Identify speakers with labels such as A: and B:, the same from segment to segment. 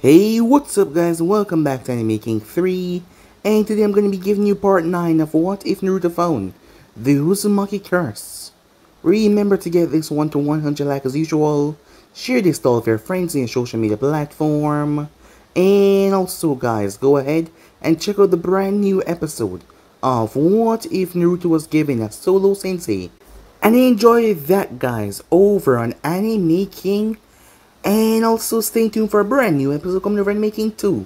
A: Hey, what's up guys? Welcome back to Anime King 3, and today I'm going to be giving you part 9 of What If Naruto Found the Uzumaki Curse. Remember to get this 1 to 100 like as usual, share this to all of your friends in your social media platform, and also guys, go ahead and check out the brand new episode of What If Naruto was given a solo sensei, and enjoy that guys over on Anime King. And also stay tuned for a brand new episode coming over Anime King 2.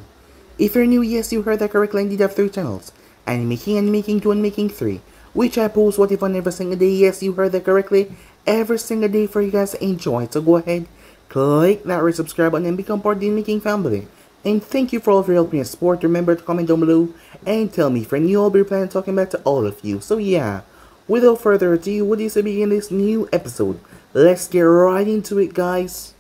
A: If you're new, yes, you heard that correctly, I indeed have 3 channels. Anime King, Anime King 2, Anime King 3. Which I post What If on every single day. Yes, you heard that correctly. Every single day for you guys to enjoy. So go ahead, click that red subscribe button and become part of the Anime King family. And thank you for all of your help and your support. Remember to comment down below and tell me if you're new, I'll be planning talking back to all of you. So yeah, without further ado, what do you say begin this new episode? Let's get right into it guys.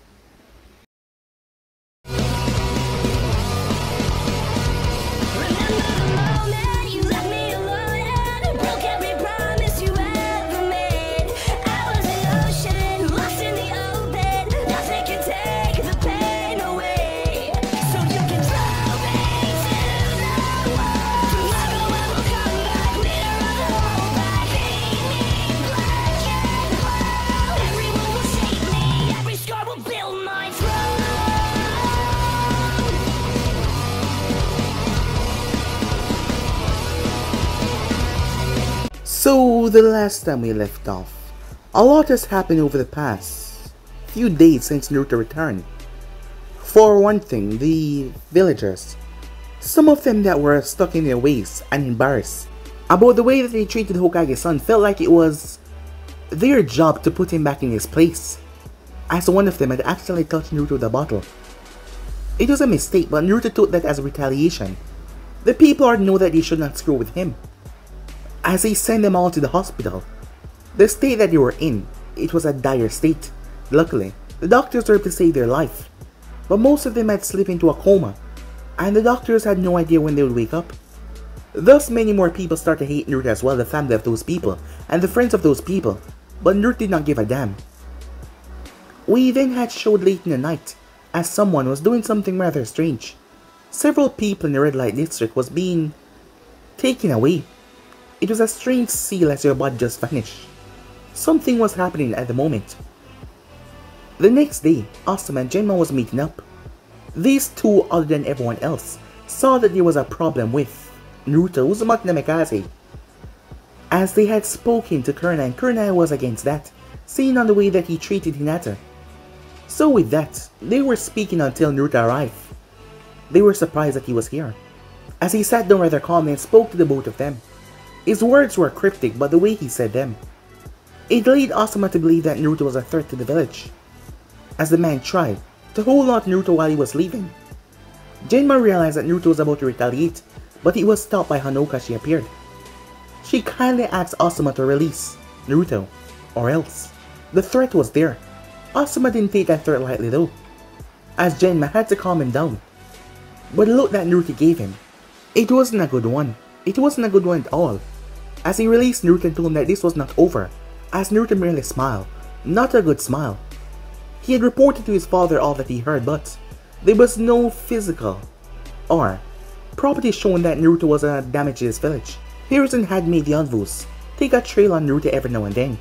A: So, the last time we left off, a lot has happened over the past few days since Naruto returned. For one thing, the villagers, some of them that were stuck in their ways and embarrassed about the way that they treated Hokage's son, felt like it was their job to put him back in his place, as one of them had accidentally touched Naruto with a bottle. It was a mistake, but Naruto took that as a retaliation. The people already know that they should not screw with him, as he sent them all to the hospital. The state that they were in, it was a dire state. Luckily, the doctors were able to save their life, but most of them had slipped into a coma, and the doctors had no idea when they would wake up. Thus, many more people started to hate Naruto as well, the family of those people, and the friends of those people, but Naruto did not give a damn. We then had showed late in the night, as someone was doing something rather strange. Several people in the red light district was being taken away. It was a strange seal as your body just vanished. Something was happening at the moment. The next day, Asuma and Genma was meeting up. These two, other than everyone else, saw that there was a problem with Naruto Uzumaki Namikaze, as they had spoken to Kurenai, and Kurenai was against that, seeing on the way that he treated Hinata. So with that, they were speaking until Naruto arrived. They were surprised that he was here, as he sat down rather calmly and spoke to the both of them. His words were cryptic, but the way he said them, it led Asuma to believe that Naruto was a threat to the village, as the man tried to hold on to Naruto while he was leaving. Genma realized that Naruto was about to retaliate, but he was stopped by Hanoka as she appeared. She kindly asked Asuma to release Naruto, or else. The threat was there. Asuma didn't take that threat lightly though, as Genma had to calm him down. But the look that Naruto gave him, it wasn't a good one. It wasn't a good one at all. As he released Naruto and told him that this was not over, as Naruto merely smiled, not a good smile. He had reported to his father all that he heard, but there was no physical or property showing that Naruto was damaged to his village. Hiruzen had made the Anvus take a trail on Naruto every now and then,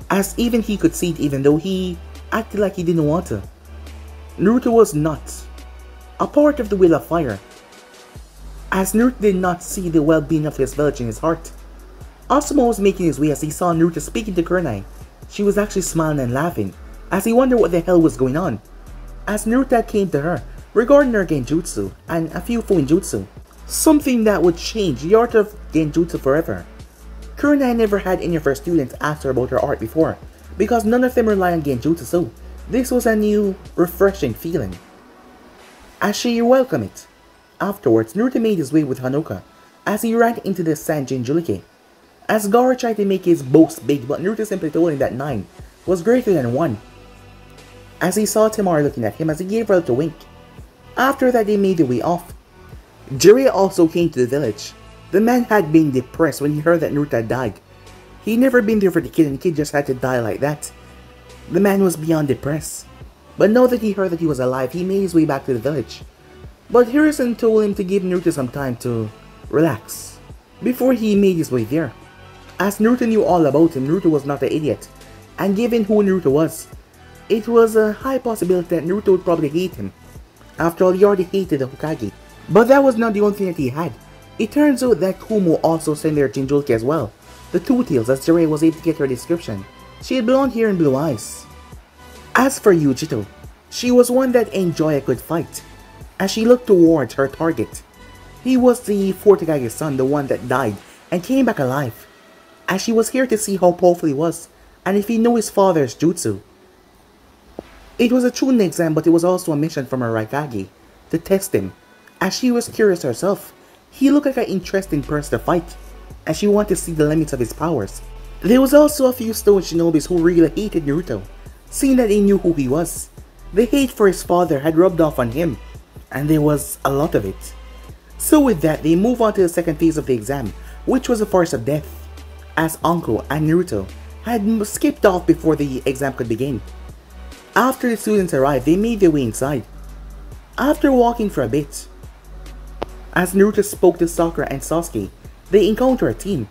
A: as even he could see it even though he acted like he didn't want to. Naruto was not a part of the Wheel of Fire, as Naruto did not see the well-being of his village in his heart. Asuma was making his way as he saw Naruto speaking to Kurenai. She was actually smiling and laughing, as he wondered what the hell was going on, as Naruto came to her regarding her genjutsu and a few fuinjutsu, something that would change the art of genjutsu forever. Kurenai never had any of her students ask her about her art before, because none of them rely on genjutsu, so this was a new, refreshing feeling, as she welcomed it. Afterwards, Naruto made his way with Hanoka, as he ran into the Sanjinjulike. As Gaara tried to make his boast big, but Naruto simply told him that 9 was greater than 1. As he saw Temari looking at him as he gave her a little wink. After that, they made their way off. Jiraiya also came to the village. The man had been depressed when he heard that Naruto had died. He'd never been there for the kid, and the kid just had to die like that. The man was beyond depressed. But now that he heard that he was alive, he made his way back to the village. But Hiruzen told him to give Naruto some time to relax before he made his way there. As Naruto knew all about him, Naruto was not an idiot, and given who Naruto was, it was a high possibility that Naruto would probably hate him. After all, he already hated the Hokage. But that was not the only thing that he had. It turns out that Kumo also sent their Jinchuriki as well. The Two-Tails, as Jiraiya was able to get her description. She had blonde hair and blue eyes. As for Yujito, she was one that enjoyed a good fight, as she looked towards her target. He was the fourth Hokage's son, the one that died and came back alive, as she was here to see how powerful he was and if he knew his father's jutsu. It was a Chunin exam, but it was also a mission from her Raikage to test him, as she was curious herself. He looked like an interesting person to fight, and she wanted to see the limits of his powers. There was also a few stone shinobis who really hated Naruto, seeing that they knew who he was. The hate for his father had rubbed off on him, and there was a lot of it. So with that, they move on to the second phase of the exam, which was the forest of death, as Anko and Naruto had skipped off before the exam could begin. After the students arrived, they made their way inside. After walking for a bit, as Naruto spoke to Sakura and Sasuke, they encounter a team.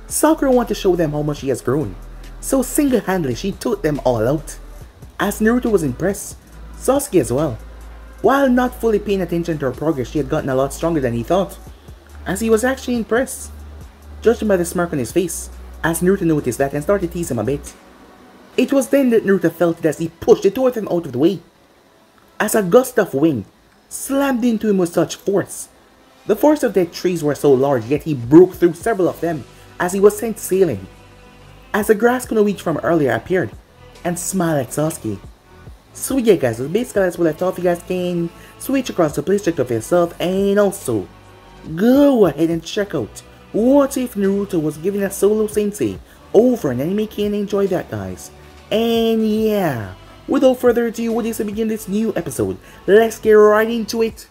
A: Sakura wanted to show them how much she has grown, so single-handedly she took them all out. As Naruto was impressed, Sasuke as well. While not fully paying attention to her progress, she had gotten a lot stronger than he thought, as he was actually impressed, judging by the smirk on his face, as Naruto noticed that and started to tease him a bit. It was then that Naruto felt it as he pushed the two of them out of the way, as a gust of wind slammed into him with such force. The forest of dead trees were so large, yet he broke through several of them as he was sent sailing. As the grass Kuno reached from earlier appeared and smiled at Sasuke. So yeah guys, so basically that's what I thought. If you guys can switch across to please check out for yourself, and also go ahead and check out What If Naruto Was Given a Solo Sensei over in Anime Can. Enjoy that guys. And yeah, without further ado, what is to begin this new episode, let's get right into it.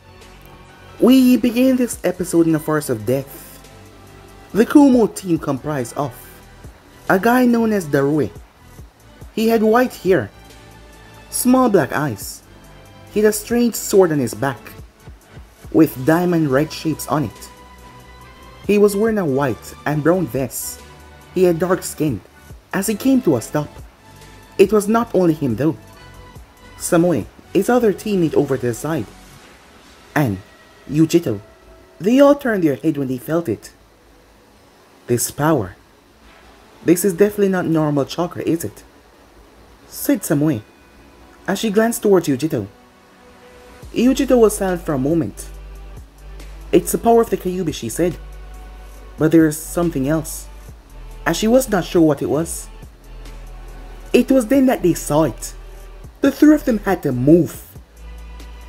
A: We begin this episode in the Forest of Death. The Kumo team comprised of a guy known as Darui. He had white hair, small black eyes. He had a strange sword on his back, with diamond red shapes on it. He was wearing a white and brown vest. He had dark skin. As he came to a stop, it was not only him though. Samui, his other teammate, over to the side, and Yujito. They all turned their head when they felt it. This power. This is definitely not normal chakra, is it? Said Samui, as she glanced towards Yujito. Yujito was silent for a moment. It's the power of the Kyuubi, she said. But there is something else, as she was not sure what it was. It was then that they saw it. The three of them had to move,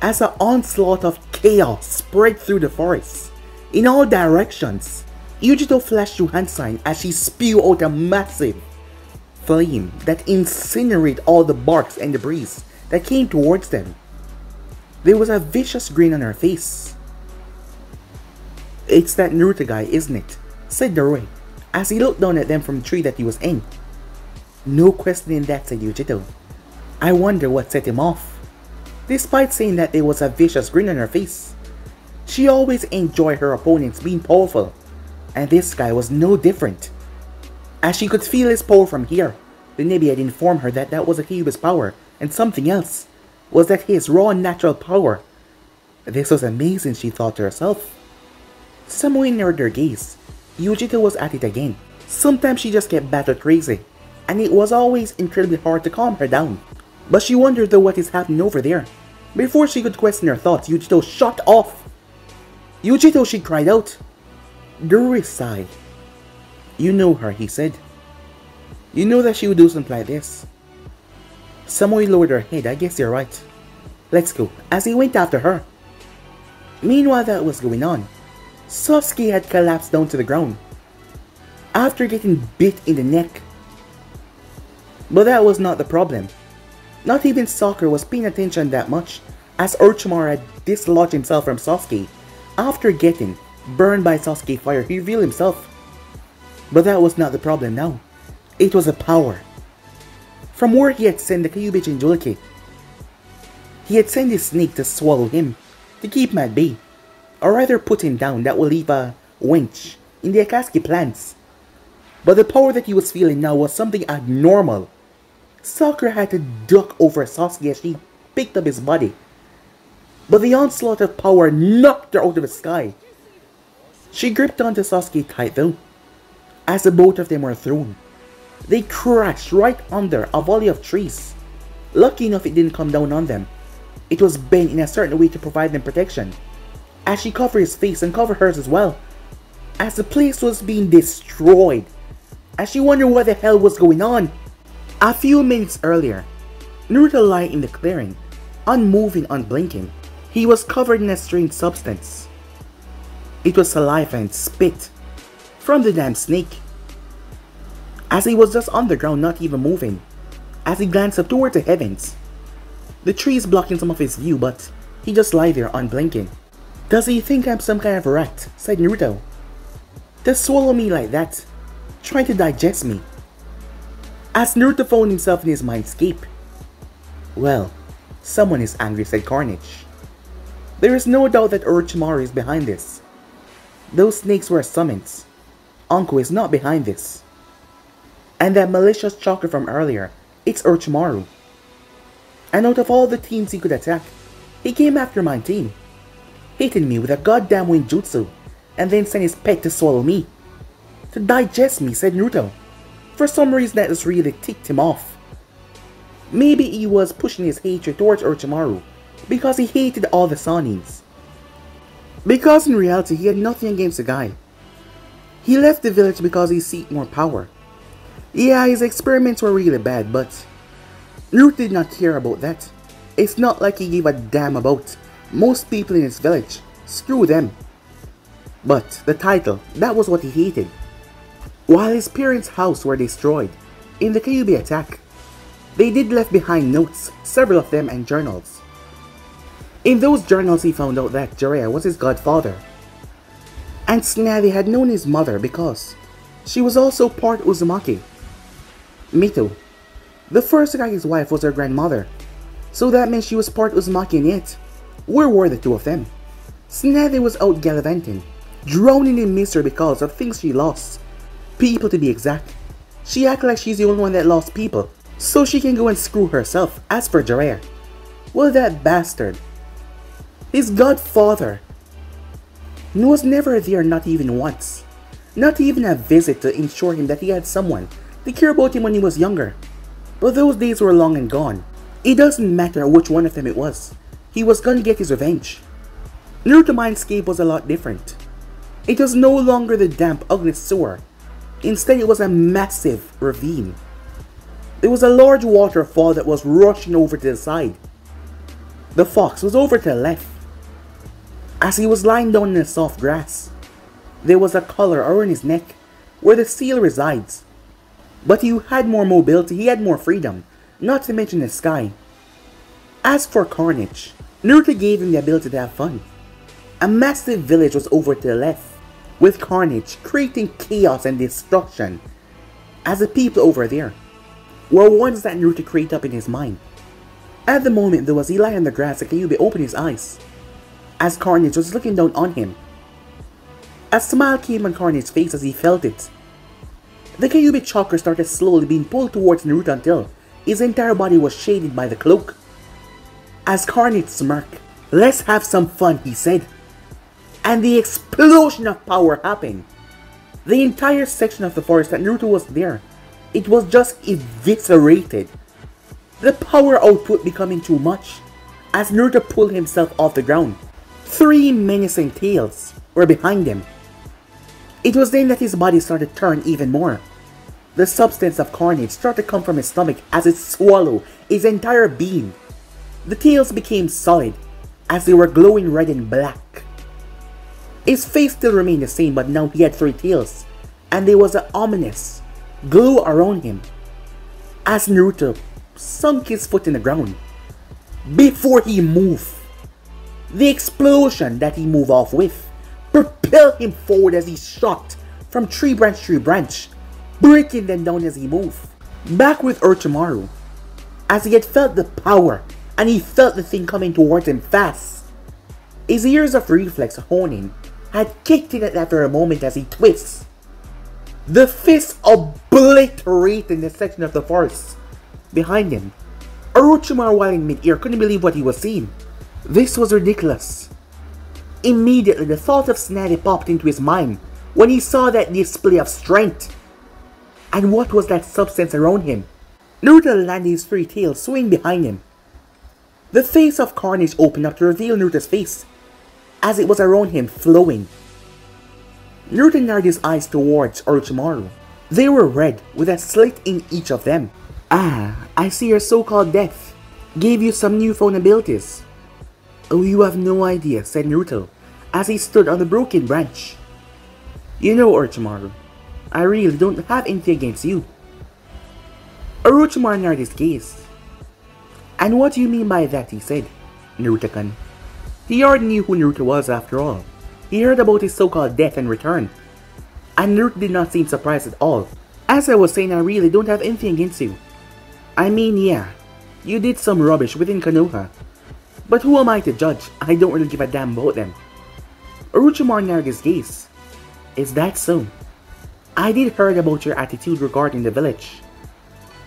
A: as an onslaught of chaos spread through the forest in all directions. Yujito flashed through hand sign as she spewed out a massive flame that incinerated all the barks and debris that came towards them. There was a vicious grin on her face. It's that Naruto guy, isn't it? Said Darui, as he looked down at them from the tree that he was in. No questioning that, said Yujito. I wonder what set him off. Despite saying that there was a vicious grin on her face, she always enjoyed her opponents being powerful, and this guy was no different. As she could feel his power from here, the Nebi had informed her that that was a Kyuubi's power, and something else was that his raw natural power. This was amazing, she thought to herself. Samui narrowed her gaze. Yujito was at it again. Sometimes she just get battered crazy, and it was always incredibly hard to calm her down. But she wondered though what is happening over there. Before she could question her thoughts, Yujito shot off. Yujito, she cried out. Darui sighed. You know her, he said. You know that she would do something like this. Samui lowered her head. I guess you're right. Let's go, as he went after her. Meanwhile that was going on, Sasuke had collapsed down to the ground after getting bit in the neck. But that was not the problem. Not even Sakura was paying attention that much, as Orochimaru had dislodged himself from Sasuke after getting burned by Sasuke fire. He revealed himself. But that was not the problem now. It was a power from where he had sent the Kyuubi Jinchuriki. He had sent his snake to swallow him, to keep him at bay, or rather put him down. That will leave a winch in the Akatsuki plans. But the power that he was feeling now was something abnormal. Sakura had to duck over Sasuke as she picked up his body. But the onslaught of power knocked her out of the sky. She gripped onto Sasuke tight though, as the both of them were thrown. They crashed right under a volley of trees. Lucky enough it didn't come down on them. It was bent in a certain way to provide them protection, as she covered his face and covered hers as well, as the place was being destroyed, as she wondered what the hell was going on. A few minutes earlier, Naruto lay in the clearing, unmoving, unblinking. He was covered in a strange substance. It was saliva and spit from the damn snake. As he was just on the ground, not even moving, as he glanced up towards the heavens, the trees blocking some of his view, but he just lay there unblinking. "Does he think I'm some kind of rat?" said Naruto. "To swallow me like that, trying to digest me?" As Naruto found himself in his mindscape. "Well, someone is angry," said Carnage. "There is no doubt that Orochimaru is behind this. Those snakes were summons. Anko is not behind this. And that malicious chakra from earlier, it's Orochimaru. And out of all the teams he could attack, he came after my team, hitting me with a goddamn Winjutsu, and then sent his pet to swallow me. To digest me," said Naruto. For some reason that just really ticked him off. Maybe he was pushing his hatred towards Orochimaru because he hated all the Sanins. Because in reality he had nothing against the guy. He left the village because he seeked more power. Yeah, his experiments were really bad, but Naruto did not care about that. It's not like he gave a damn about most people in his village. Screw them. But the title, that was what he hated. While his parents' house were destroyed in the Kyuubi attack, they did left behind notes, several of them, and journals. In those journals he found out that Jiraiya was his godfather, and Tsunade had known his mother because she was also part Uzumaki. Mito, the first Hakage's wife, was her grandmother, so that meant she was part Uzumaki in it. Where were the two of them? Tsunade was out gallivanting, drowning in misery because of things she lost. People, to be exact. She acted like she's the only one that lost people, so she can go and screw herself. As for Jiraiya, well, that bastard, his godfather, was never there, not even once. Not even a visit to ensure him that he had someone to care about him when he was younger. But those days were long and gone. It doesn't matter which one of them it was. He was gonna get his revenge. Naruto Mindscape was a lot different. It was no longer the damp, ugly sewer. Instead, it was a massive ravine. There was a large waterfall that was rushing over to the side. The fox was over to the left. As he was lying down in the soft grass, there was a collar around his neck where the seal resides. But he had more mobility, he had more freedom, not to mention the sky. As for Carnage, Naruto gave him the ability to have fun. A massive village was over to the left, with Carnage creating chaos and destruction, as the people over there were ones that Naruto created up in his mind. At the moment though, as he lay on the grass, Kyuubi opened his eyes, as Carnage was looking down on him. A smile came on Carnage's face as he felt it. The Kyuubi chakra started slowly being pulled towards Naruto until his entire body was shaded by the cloak. As Carnage smirked, "Let's have some fun," he said. And the explosion of power happened. The entire section of the forest that Naruto was there, it was just eviscerated. The power output becoming too much, as Naruto pulled himself off the ground. 3 menacing tails were behind him. It was then that his body started to turn even more. The substance of Carnage started to come from his stomach as it swallowed his entire being. The tails became solid, as they were glowing red and black. His face still remained the same, but now he had 3 tails, and there was an ominous glow around him. As Naruto sunk his foot in the ground, before he moved, the explosion that he moved off with propelled him forward as he shot from tree branch to tree branch, breaking them down as he moved. Back with Orochimaru, as he had felt the power and he felt the thing coming towards him fast. His ears of reflex honing had kicked in at that very moment as he twists. The fist obliterated the section of the forest behind him. Orochimaru, while in mid-air, couldn't believe what he was seeing. This was ridiculous. Immediately, the thought of Tsunade popped into his mind when he saw that display of strength. And what was that substance around him? Naruto landed his three tails swinging behind him. The face of Carnage opened up to reveal Naruto's face, as it was around him flowing. Naruto narrowed his eyes towards Orochimaru. They were red, with a slit in each of them. Ah, I see your so-called death gave you some newfound abilities. Oh, you have no idea, said Naruto, as he stood on the broken branch. You know, Orochimaru, I really don't have anything against you. Orochimaru narrowed his gaze. And what do you mean by that, he said. Naruto-kun. He already knew who Naruto was after all. He heard about his so-called death and return. And Naruto did not seem surprised at all. As I was saying, I really don't have anything against you. I mean, yeah, you did some rubbish within Konoha. But who am I to judge? I don't really give a damn about them. Orochimaru narrowed his gaze. Is that so? I did heard about your attitude regarding the village.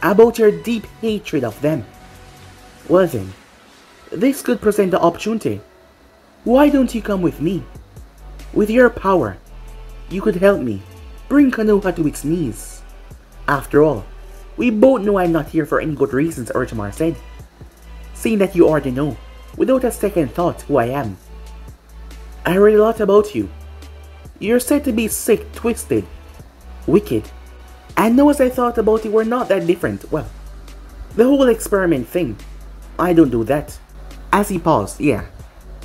A: About your deep hatred of them. Well then, this could present the opportunity. Why don't you come with me? With your power, you could help me bring Konoha to its knees. After all, we both know I'm not here for any good reasons, Orochimaru said. Seeing that you already know, without a second thought, who I am. I read a lot about you. You're said to be sick, twisted, wicked. And now as I thought about it, we're not that different. Well, the whole experiment thing, I don't do that. As he paused, yeah,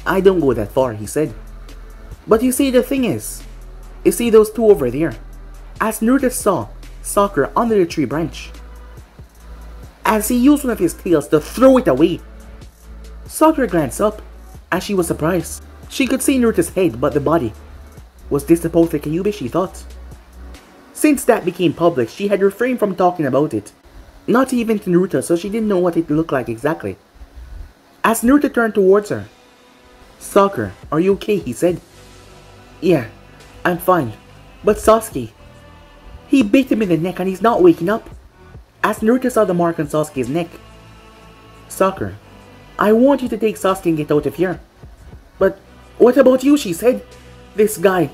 A: I don't go that far, he said. But you see, the thing is, you see those two over there? As Naruto saw Sakura under the tree branch, as he used one of his tails to throw it away. Sakura glanced up, as she was surprised. She could see Naruto's head, but the body. Was this supposed to be Kyuubi, she thought? Since that became public, she had refrained from talking about it. Not even to Naruto, so she didn't know what it looked like exactly. As Naruto turned towards her, Sakura, are you okay? He said. Yeah, I'm fine. But Sasuke, he bit him in the neck and he's not waking up. As Naruto saw the mark on Sasuke's neck. Sakura, I want you to take Sasuke and get out of here. But what about you? She said. This guy,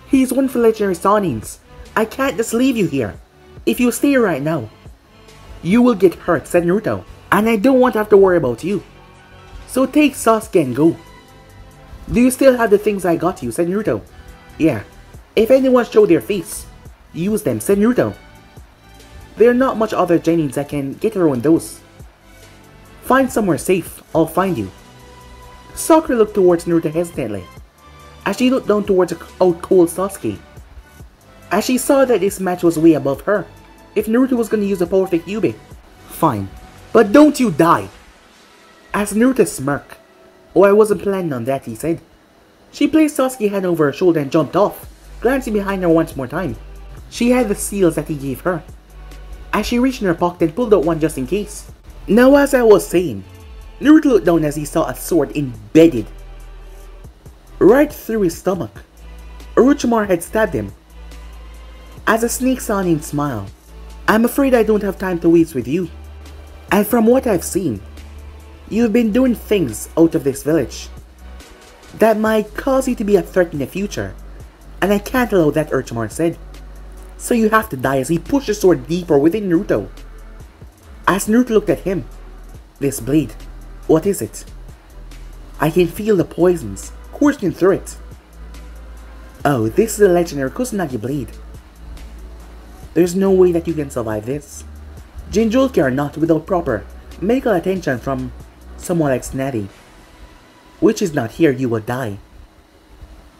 A: he's one for legendary Sanins. I can't just leave you here. If you stay right now, you will get hurt, said Naruto. And I don't want to have to worry about you. So take Sasuke and go. Do you still have the things I got you, said Naruto. Yeah. If anyone show their face, use them, said Naruto. There are not much other Genins that can get around those. Find somewhere safe, I'll find you. Sakura looked towards Naruto hesitantly, as she looked down towards a out-cold Sasuke. As she saw that this match was way above her, if Naruto was going to use a power of Kyuubi. Fine, but don't you die! As Naruto smirked. Oh, I wasn't planning on that, he said. She placed Sasuke's hand over her shoulder and jumped off, glancing behind her once more time. She had the seals that he gave her. As she reached in her pocket and pulled out one just in case. Now as I was saying, Naruto looked down as he saw a sword embedded right through his stomach. Orochimaru had stabbed him. As a snake Sanin smiled. I'm afraid I don't have time to waste with you. And from what I've seen, you've been doing things out of this village that might cause you to be a threat in the future. And I can't allow that, Orochimaru said. So you have to die, as he pushed the sword deeper within Naruto. As Naruto looked at him. This blade, what is it? I can feel the poisons coursing through it. Oh, this is the legendary Kusanagi blade. There's no way that you can survive this. Jinchuriki or not, without proper medical attention from someone like Tsunade, which is not here, you will die.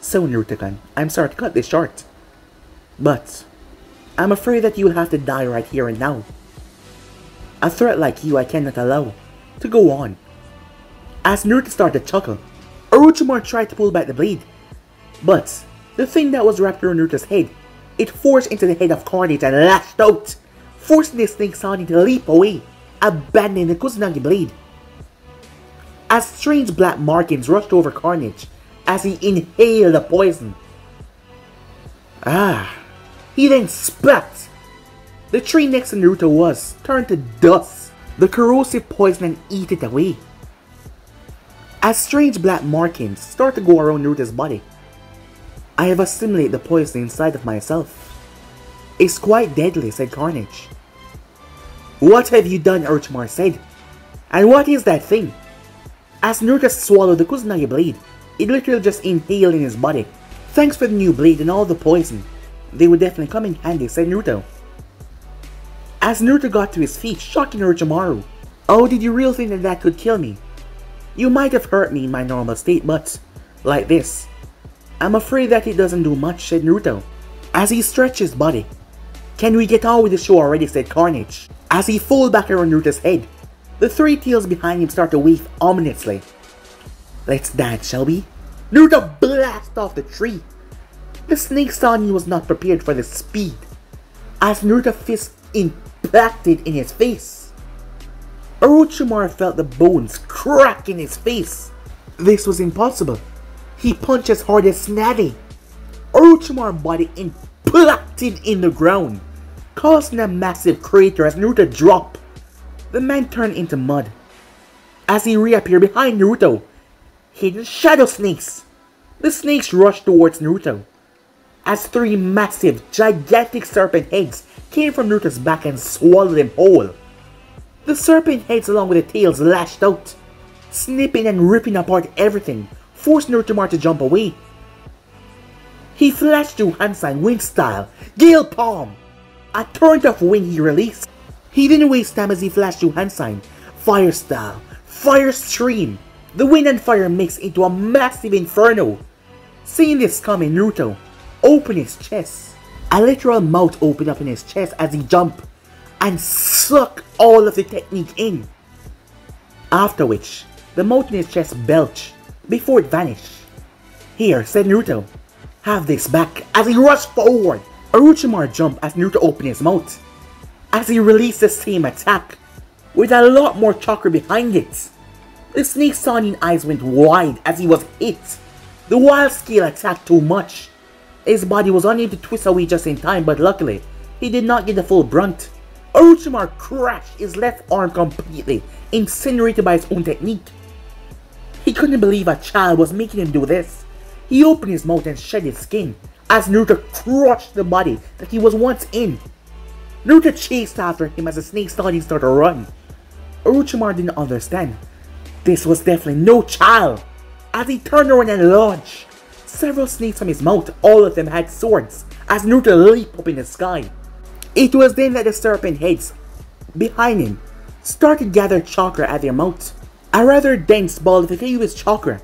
A: So Naruto-kun, I'm sorry to cut this short, but I'm afraid that you will have to die right here and now. A threat like you I cannot allow to go on. As Naruto started to chuckle, Orochimaru tried to pull back the blade, but the thing that was wrapped around Naruto's head, it forced into the head of Carnage and lashed out, forcing the snake Sanin to leap away, abandoning the Kusanagi blade. as strange black markings rushed over Carnage as he inhaled the poison. He then spat. The tree next to Naruto was turned to dust, the corrosive poison, and eat it away. As strange black markings start to go around Naruto's body, I have assimilated the poison inside of myself. It's quite deadly, said Carnage. What have you done? Orochimaru said. And what is that thing? As Naruto swallowed the Kusanagi blade, it literally just inhaled in his body. Thanks for the new blade and all the poison. They would definitely come in handy, said Naruto. As Naruto got to his feet, shocking Orochimaru. Oh, did you really think that that could kill me? You might have hurt me in my normal state, but like this. I'm afraid that it doesn't do much, said Naruto. As he stretched his body. Can we get on with the show already, said Carnage. As he folded back around Naruto's head, the three tails behind him start to wave ominously. Let's dance, shall we? Naruto blasted off the tree. The snake Sani was not prepared for the speed, as Naruto's fist impacted in his face. Orochimaru felt the bones crack in his face. This was impossible. He punched as hard as Snavy. Orochimaru's body impacted in the ground, causing a massive crater as Naruto dropped. The man turned into mud. As he reappeared behind Naruto, hidden shadow snakes. The snakes rushed towards Naruto, as three massive, gigantic serpent heads came from Naruto's back and swallowed him whole. The serpent heads along with the tails lashed out, snipping and ripping apart everything, forced Orochimaru to jump away. He flashed through hand sign wind style, Gale Palm, a torrent of wind he released. He didn't waste time as he flashed through hand sign, fire style, fire stream. The wind and fire mixed into a massive inferno. Seeing this coming, Naruto opened his chest. A literal mouth opened up in his chest as he jumped and sucked all of the technique in. After which, the mouth in his chest belched before it vanished. Here, said Naruto, have this back, as he rushed forward. Orochimaru jumped as Naruto opened his mouth, as he released the same attack, with a lot more chakra behind it. The snake Sonian eyes went wide as he was hit. The wild scale attacked too much. His body was unable to twist away just in time, but luckily, he did not get the full brunt. Orochimaru crashed his left arm completely, incinerated by his own technique. He couldn't believe a child was making him do this. He opened his mouth and shed his skin, as Naruto crushed the body that he was once in. Naruto chased after him as the snake started to run. Orochimaru didn't understand. This was definitely no child. As he turned around and lunged, several snakes from his mouth, all of them had swords, as Naruto leaped up in the sky. It was then that the serpent heads behind him started to gather chakra at their mouth, a rather dense ball of continuous chakra.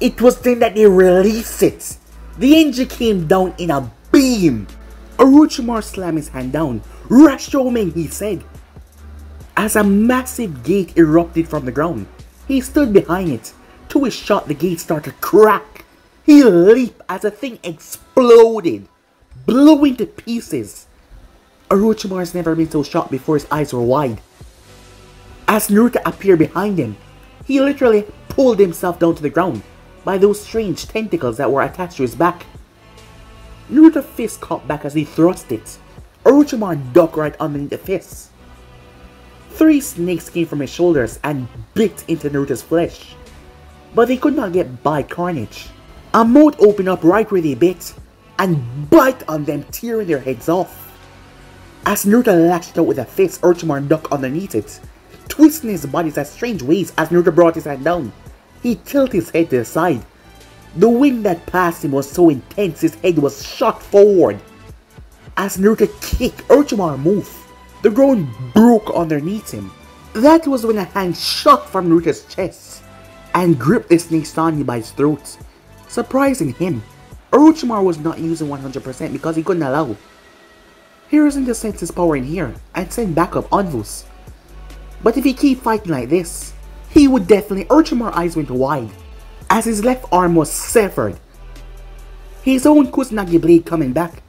A: It was then that they released it. The engine came down in a beam. Orochimaru slammed his hand down. Rashomon, he said. As a massive gate erupted from the ground, he stood behind it. To his shot, the gate started to crack. He leaped as the thing exploded, blowing to pieces. Orochimaru's never been so shocked before. His eyes were wide. As Naruto appeared behind him, he literally pulled himself down to the ground by those strange tentacles that were attached to his back. Naruto's fist caught back as he thrust it. Orochimaru ducked right underneath the fist. Three snakes came from his shoulders and bit into Naruto's flesh, but they could not get by Carnage. A mouth opened up right where they bit and bite on them, tearing their heads off. As Naruto lashed out with a fist, Orochimaru ducked underneath it, twisting his body in strange ways. As Naruto brought his hand down, he tilted his head to the side. The wind that passed him was so intense his head was shot forward. As Naruto kicked, Orochimaru moved. The ground broke underneath him. That was when a hand shot from Naruto's chest and gripped the snake Sani by his throat. Surprising him, Orochimaru was not using 100% because he couldn't allow. He wasn't to sense his power in here and send backup envoys. But if he keep fighting like this, he would definitely. Orochimaru's eyes went wide as his left arm was severed. His own Kusanagi blade coming back.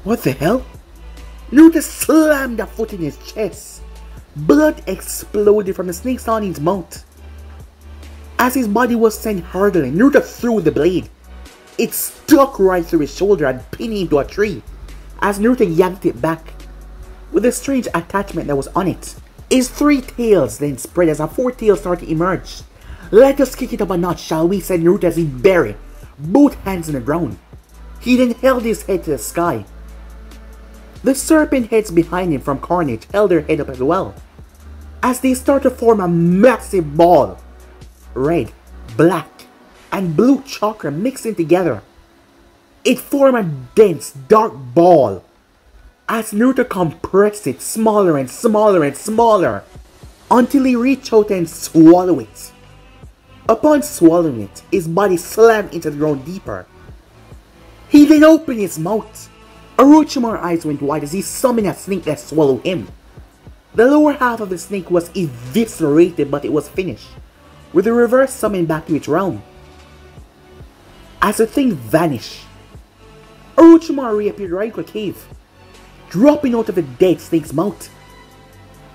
A: What the hell? Naruto slammed a foot in his chest. Blood exploded from the snake Sani's mouth. As his body was sent hurtling, Naruto threw the blade. It stuck right through his shoulder and pinned him to a tree. As Naruto yanked it back, with a strange attachment that was on it, his 3 tails then spread as a 4th tail started to emerge. "Let us kick it up a notch, shall we?" said Naruto as he buried both hands in the ground. He then held his head to the sky. The serpent heads behind him from Carnage held their head up as well, as they start to form a massive ball. Red, black, and blue chakra mixing together. It formed a dense, dark ball, as Naruto compressed it smaller and smaller and smaller, until he reached out and swallowed it. Upon swallowing it, his body slammed into the ground deeper. He then opened his mouth. Orochimaru's eyes went wide as he summoned a snake that swallowed him. The lower half of the snake was eviscerated, but it was finished, with the reverse summoned back to its realm. As the thing vanished, Orochimaru reappeared right in the cave, dropping out of the dead snake's mouth.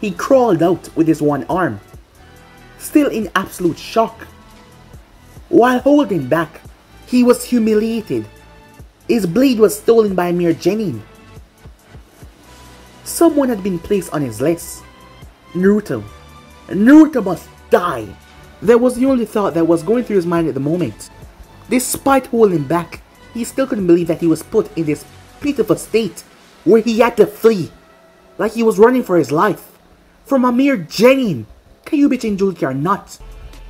A: He crawled out with his one arm, still in absolute shock. While holding back, he was humiliated. His blade was stolen by a mere genin. Someone had been placed on his list. Naruto. Naruto must die. That was the only thought that was going through his mind at the moment. Despite holding back, he still couldn't believe that he was put in this pitiful state where he had to flee, like he was running for his life, from a mere genin. Kyuubi Jinchuriki or not,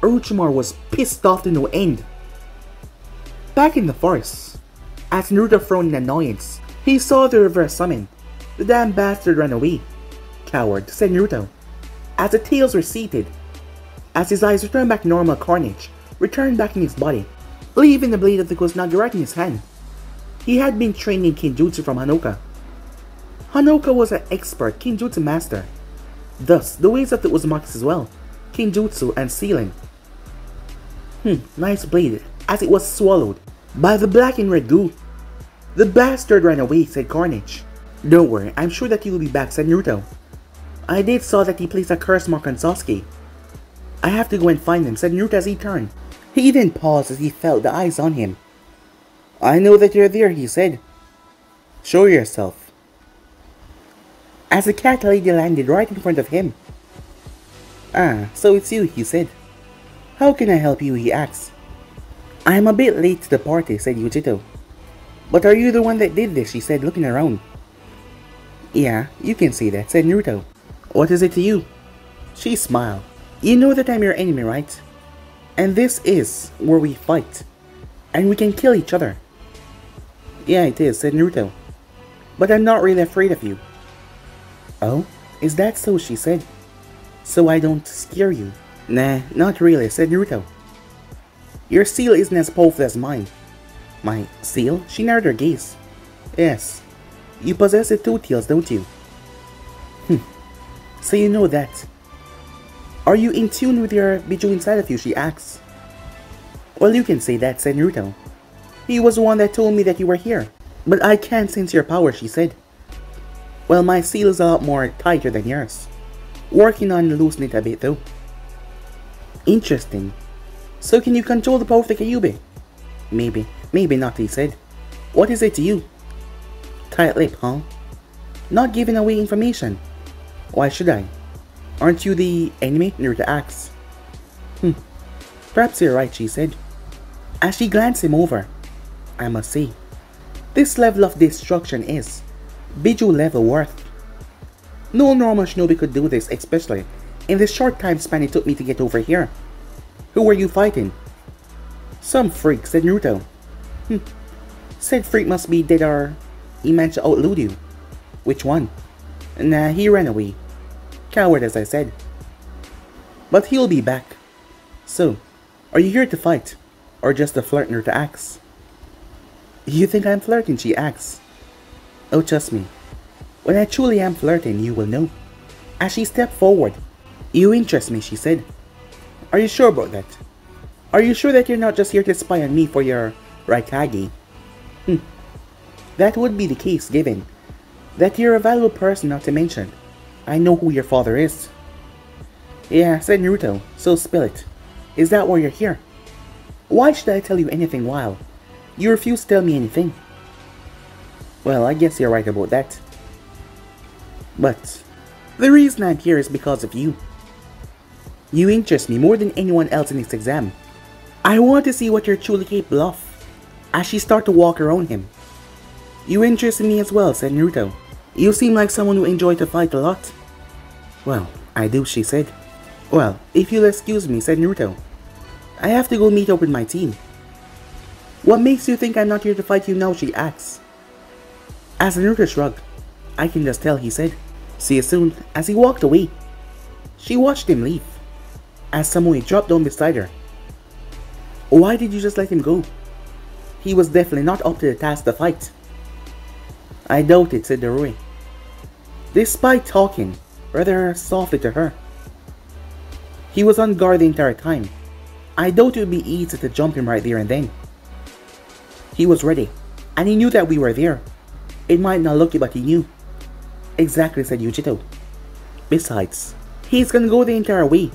A: Orochimaru was pissed off to no end. Back in the forest, as Naruto frowned in annoyance, he saw the reverse summon. The damn bastard ran away. "Coward," said Naruto, as the tails receded. As his eyes returned back normal, Carnage returned back in his body, leaving the blade of the Kusanagi right in his hand. He had been trained in Kinjutsu from Hanoka. Hanoka was an expert Kinjutsu master. Thus, the ways of the Uzumakis as well, Kinjutsu and sealing. Nice blade, as it was swallowed by the black and red goo. "The bastard ran away," said Carnage. "Don't worry, I'm sure that he will be back," said Naruto. "I did saw that he placed a curse mark on Sasuke. I have to go and find him," said Naruto as he turned. He then paused as he felt the eyes on him. "I know that you're there," he said. "Show yourself." As the cat lady landed right in front of him. "Ah, so it's you," he said. "How can I help you?" he asked. "I am a bit late to the party," said Yujito. "But are you the one that did this?" she said, looking around. "Yeah, you can see that," said Naruto. "What is it to you?" She smiled. "You know that I'm your enemy, right? And this is where we fight. And we can kill each other." "Yeah, it is," said Naruto. "But I'm not really afraid of you." "Oh, is that so?" she said. "So I don't scare you?" "Nah, not really," said Naruto. "Your seal isn't as powerful as mine." "My seal?" She narrowed her gaze. "Yes. You possess the 2 tails, don't you?" "So you know that. Are you in tune with your Biju inside of you?" she asked. "Well, you can say that," said Naruto. "He was the one that told me that you were here." "But I can't sense your power," she said. "Well, my seal is a lot more tighter than yours. Working on loosening it a bit though." "Interesting. So can you control the power of the Kyuubi?" "Maybe, maybe not," he said. "What is it to you?" "Tight lip, huh? Not giving away information." "Why should I? Aren't you the enemy?" Naruto asked. "Perhaps you're right," she said. As she glanced him over, "I must say, this level of destruction is Biju level worth. No normal shinobi could do this, especially in the short time span it took me to get over here." "Who were you fighting?" "Some freak," said Naruto. Said freak must be dead or he managed to outlewed you." "Which one?" "Nah, he ran away. Coward, as I said. But he'll be back." "So, are you here to fight? Or just a flirt?" Naruto asks. "You think I'm flirting?" she asks. "Oh, trust me. When I truly am flirting, you will know." As she stepped forward. "You interest me," she said. "Are you sure about that? Are you sure that you're not just here to spy on me for your Raikage?" "That would be the case, given that you're a valuable person, not to mention I know who your father is." "Yeah," said Naruto, "so spill it." Is that why you're here? Why should I tell you anything while you refuse to tell me anything? Well, I guess you're right about that. But the reason I'm here is because of you. You interest me more than anyone else in this exam. I want to see what you're truly capable of. As she started to walk around him. You interest me as well, said Naruto. You seem like someone who enjoyed to fight a lot. Well, I do, she said. Well, if you'll excuse me, said Naruto. I have to go meet up with my team. What makes you think I'm not here to fight you now, she asks. As Naruto shrugged. I can just tell, he said. See you soon. As he walked away, she watched him leave. As Samui dropped down beside her. Why did you just let him go? He was definitely not up to the task to fight. I doubt it, said Doroi. Despite talking rather softly to her. He was on guard the entire time. I doubt it would be easy to jump him right there and then. He was ready, and he knew that we were there. It might not look it, but he knew. Exactly, said Yujito. Besides, he's gonna go the entire way,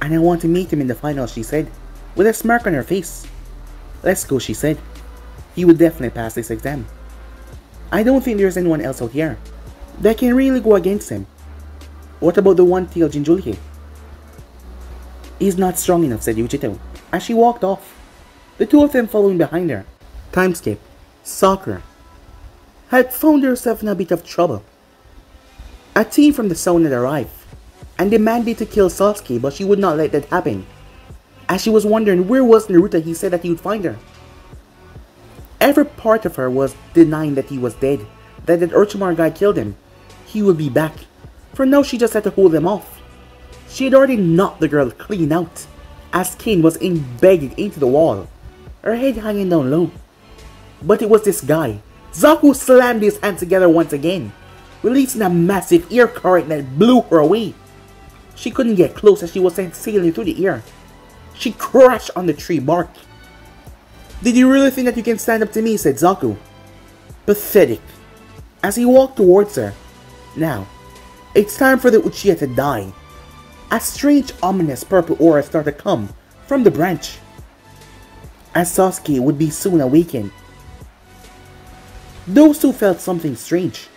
A: and I want to meet him in the finals, she said, with a smirk on her face. Let's go, she said. He would definitely pass this exam. I don't think there's anyone else out here that can really go against him. What about the one-tailed Jinchuriki? He's not strong enough, said Yujito, as she walked off, the two of them following behind her. Time skip. Sakura had found herself in a bit of trouble. A team from the zone had arrived and demanded to kill Sasuke, but she would not let that happen. As she was wondering where was Naruto, he said that he would find her. Every part of her was denying that he was dead, that Orochimaru guy killed him. He would be back. For now, she just had to hold him off. She had already knocked the girl clean out, as Kane was embedded into the wall, her head hanging down low. But it was this guy. Zaku slammed his hands together once again, releasing a massive air current that blew her away. She couldn't get close as she was sent sailing through the air. She crashed on the tree bark. Did you really think that you can stand up to me, said Zaku. Pathetic. As he walked towards her. Now, it's time for the Uchiha to die. A strange, ominous purple aura started to come from the branch. As Sasuke would be soon awakened. Those two felt something strange.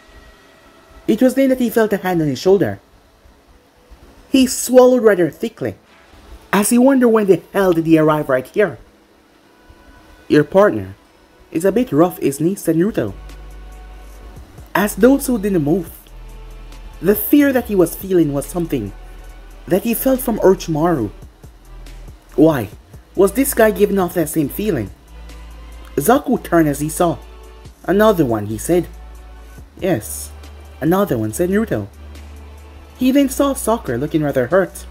A: It was then that he felt a hand on his shoulder. He swallowed rather thickly, as he wondered when the hell did he arrive right here. Your partner is a bit rough, isn't he, said Naruto. As those two didn't move, the fear that he was feeling was something that he felt from Orochimaru. Why was this guy giving off that same feeling? Zaku turned as he saw. Another one, he said. Yes, another one, said Naruto. He then saw Sakura looking rather hurt.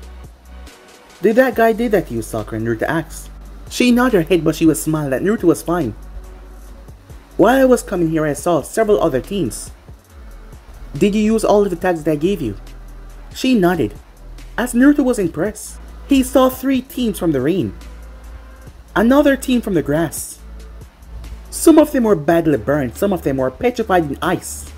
A: Did that guy do that to you, Sakura? Naruto asked. She nodded her head, but she was smiling that Naruto was fine. While I was coming here, I saw several other teams. Did you use all of the tags that I gave you? She nodded, as Naruto was impressed. He saw 3 teams from the rain, another team from the grass. Some of them were badly burned, some of them were petrified in ice.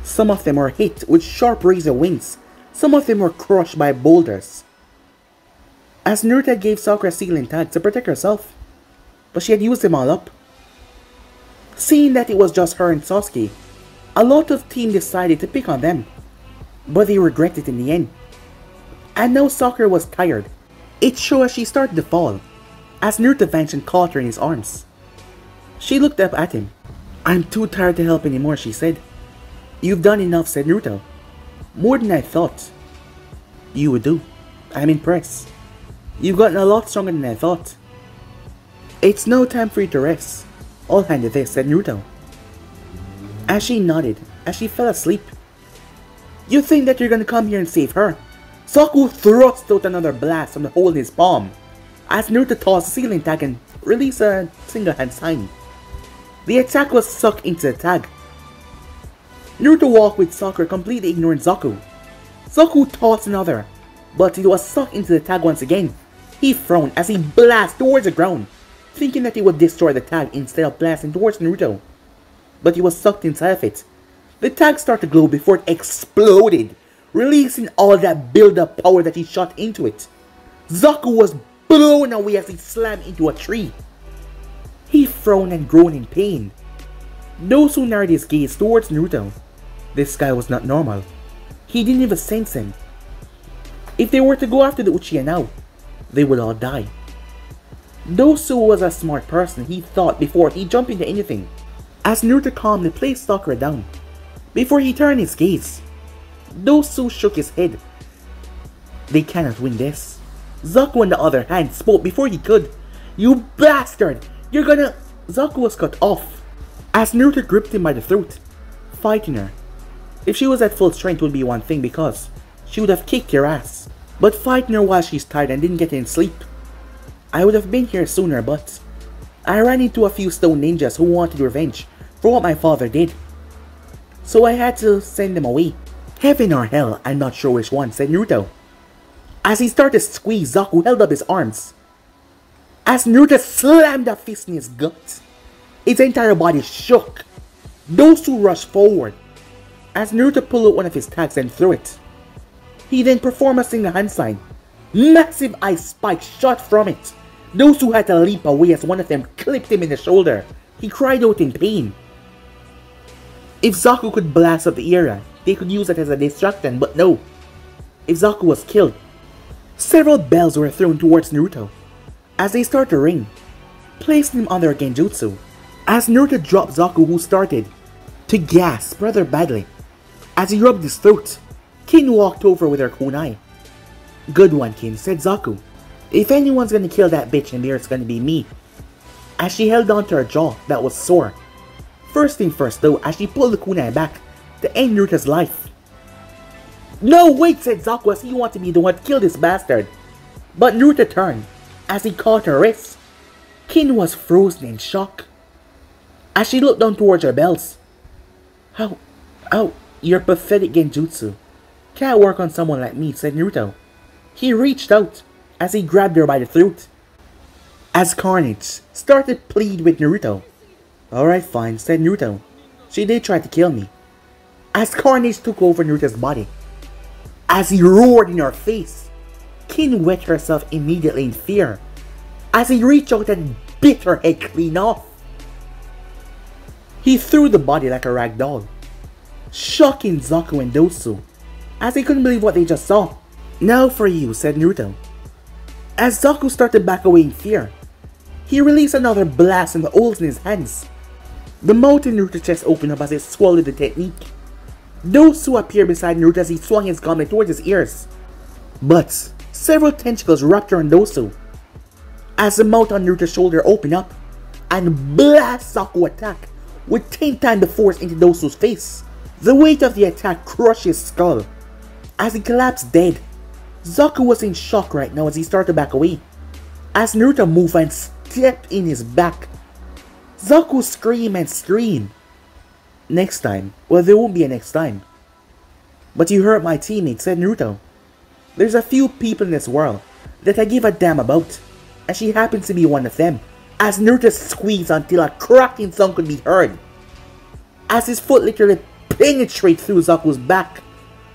A: Some of them were hit with sharp razor wings, some of them were crushed by boulders. As Naruto gave Sakura sealing tags to protect herself, but she had used them all up. Seeing that it was just her and Sasuke, a lot of team decided to pick on them, but they regretted it in the end. And now Sakura was tired. It showed as she started to fall, as Naruto vanished and caught her in his arms. She looked up at him. I'm too tired to help anymore, she said. You've done enough, said Naruto. More than I thought. You would do. I'm impressed. You've gotten a lot stronger than I thought. It's no time for you to rest. I'll handle this, said Naruto. As she nodded, as she fell asleep. You think that you're gonna come here and save her? Zaku thrust out another blast from the hole in his palm, as Naruto tossed a sealing tag and released a single hand sign. The attack was sucked into the tag. Naruto walked with Sakura, completely ignoring Zaku. Zaku tossed another, but it was sucked into the tag once again. He frowned as he blasted towards the ground, thinking that he would destroy the tag instead of blasting towards Naruto. But he was sucked inside of it. The tag started to glow before it exploded, releasing all that build-up power that he shot into it. Zaku was blown away as he slammed into a tree. He frowned and groaned in pain. Dosu narrowed his gaze towards Naruto. This guy was not normal. He didn't even sense him. If they were to go after the Uchiha now, they would all die. Dosu was a smart person, he thought, before he jumped into anything. As Naruto calmly placed Sakura down, before he turned his gaze, Dosu shook his head. They cannot win this. Zaku on the other hand spoke before he could. You bastard! You're gonna... Zaku was cut off. As Naruto gripped him by the throat, fighting her. If she was at full strength would be one thing because she would have kicked your ass. But fighting her while she's tired and didn't get any sleep. I would have been here sooner, but I ran into a few stone ninjas who wanted revenge for what my father did. So I had to send them away. Heaven or hell, I'm not sure which one, said Naruto. As he started to squeeze, Zaku held up his arms. As Naruto slammed a fist in his gut, his entire body shook. Dosu rushed forward. As Naruto pulled out one of his tags and threw it. He then performed a single hand sign. Massive ice spikes shot from it. Dosu had to leap away as one of them clipped him in the shoulder. He cried out in pain. If Zaku could blast up the area, they could use it as a distraction, but no. If Zaku was killed, several bells were thrown towards Naruto. As they started to ring, placing him under a genjutsu. As Naruto dropped Zaku, who started to gasp rather badly. As he rubbed his throat, Kin walked over with her kunai. Good one, Kin, said Zaku. If anyone's gonna kill that bitch in there, it's gonna be me. As she held onto her jaw that was sore. First thing first though, as she pulled the kunai back to end Naruto's life. No, wait, said Zaku as he wanted to be the one to kill this bastard. But Naruto turned as he caught her wrist. Kin was frozen in shock. As she looked down towards her bells. How, your pathetic genjutsu can't work on someone like me, said Naruto. He reached out as he grabbed her by the throat. As Carnage started to plead with Naruto. Alright fine, said Naruto. She did try to kill me. As Carnage took over Naruto's body. As he roared in her face. Kin wet herself immediately in fear. As he reached out and bit her head clean off. He threw the body like a rag doll. Shocking Zaku and Dosu. As they couldn't believe what they just saw. Now for you, said Naruto. As Zaku started back away in fear, he released another blast from the holes in his hands. The mouth in Naruto's chest opened up as it swallowed the technique. Dosu appeared beside Naruto as he swung his gauntlet towards his ears. But several tentacles wrapped around Dosu. As the mouth on Naruto's shoulder opened up and blast Zaku attack with 10 times the force into Dosu's face. The weight of the attack crushed his skull. As he collapsed dead, Zaku was in shock right now as he started to back away. As Naruto moved and stepped in his back, Zaku screamed and screamed. Next time, well there won't be a next time. But you hurt my teammate, said Naruto. There's a few people in this world that I give a damn about, and she happens to be one of them. As Naruto squeezed until a cracking sound could be heard. As his foot literally penetrated through Zaku's back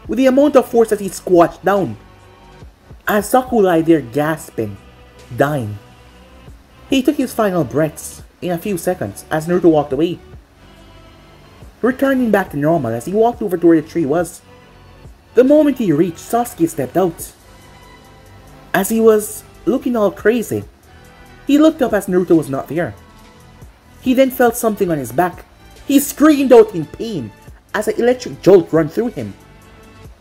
A: with the amount of force that he squashed down. As Zaku lay there gasping, dying. He took his final breaths in a few seconds as Naruto walked away. Returning back to normal as he walked over to where the tree was. The moment he reached, Sasuke stepped out. As he was looking all crazy, he looked up as Naruto was not there. He then felt something on his back. He screamed out in pain as an electric jolt ran through him.